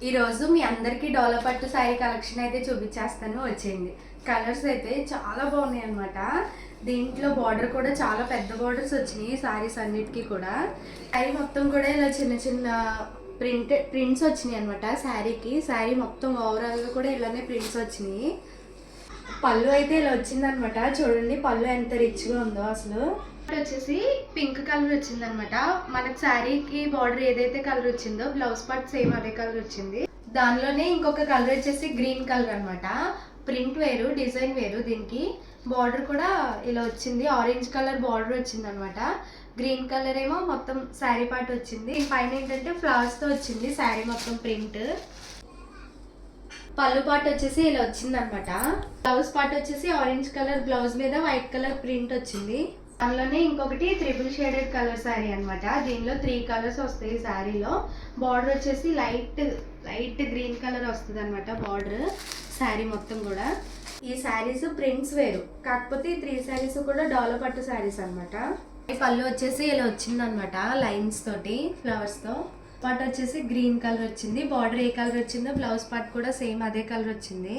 ఈరోజు మీ అందరికీ డోలా పట్టు శారీ కలెక్షన్ అయితే చూపించేస్తాను, వచ్చేయండి. కలర్స్ అయితే చాలా బాగున్నాయి అనమాట. దీంట్లో బార్డర్ కూడా చాలా పెద్ద బార్డర్స్ వచ్చినాయి శారీస్ అన్నిటికీ కూడా. శారీ మొత్తం కూడా ఇలా చిన్న చిన్న ప్రింట్స్ వచ్చినాయి అనమాట శారీకి. శారీ మొత్తం ఓవరాల్గా కూడా ఇలానే ప్రింట్స్ వచ్చినాయి. పళ్ళు అయితే ఇలా వచ్చిందనమాట. చూడండి పళ్ళు ఎంత రిచ్గా ఉందో అసలు. వచ్చేసి పింక్ కలర్ వచ్చింది అనమాట. మనకు శారీకి బార్డర్ ఏదైతే కలర్ వచ్చిందో బ్లౌజ్ పార్ట్ సేమ్ అదే కలర్ వచ్చింది. దానిలోనే ఇంకొక కలర్ వచ్చేసి గ్రీన్ కలర్ అనమాట. ప్రింట్ వేరు, డిజైన్ వేరు. దీనికి బార్డర్ కూడా ఇలా వచ్చింది, ఆరెంజ్ కలర్ బార్డర్ వచ్చింది అనమాట. గ్రీన్ కలర్ ఏమో మొత్తం శారీ పార్ట్ వచ్చింది. పైన ఏంటంటే ఫ్లవర్స్ తో వచ్చింది శారీ మొత్తం ప్రింట్. పళ్ళు పార్ట్ వచ్చేసి ఇలా వచ్చింది అనమాట. బ్లౌజ్ పార్ట్ వచ్చేసి ఆరెంజ్ కలర్ బ్లౌజ్ మీద వైట్ కలర్ ప్రింట్ వచ్చింది. దానిలోనే ఇంకొకటి ట్రిపుల్ షేడెడ్ కలర్ శారీ అనమాట. దీనిలో 3 కలర్స్ వస్తాయి శారీలో. బార్డర్ వచ్చేసి లైట్ గ్రీన్ కలర్ వస్తుంది అనమాట బార్డర్ శారీ మొత్తం కూడా. ఈ శారీస్ ప్రింట్స్ వేరు, కాకపోతే ఈ 3 శారీస్ కూడా డోలా పట్టు శారీస్ అనమాట. ఈ పళ్ళు వచ్చేసి ఇలా వచ్చింది అనమాట, లైన్స్ తోటి ఫ్లవర్స్ తో. పార్ట్ వచ్చేసి గ్రీన్ కలర్ వచ్చింది. బార్డర్ ఏ కలర్ వచ్చిందో బ్లౌజ్ పార్ట్ కూడా సేమ్ అదే కలర్ వచ్చింది.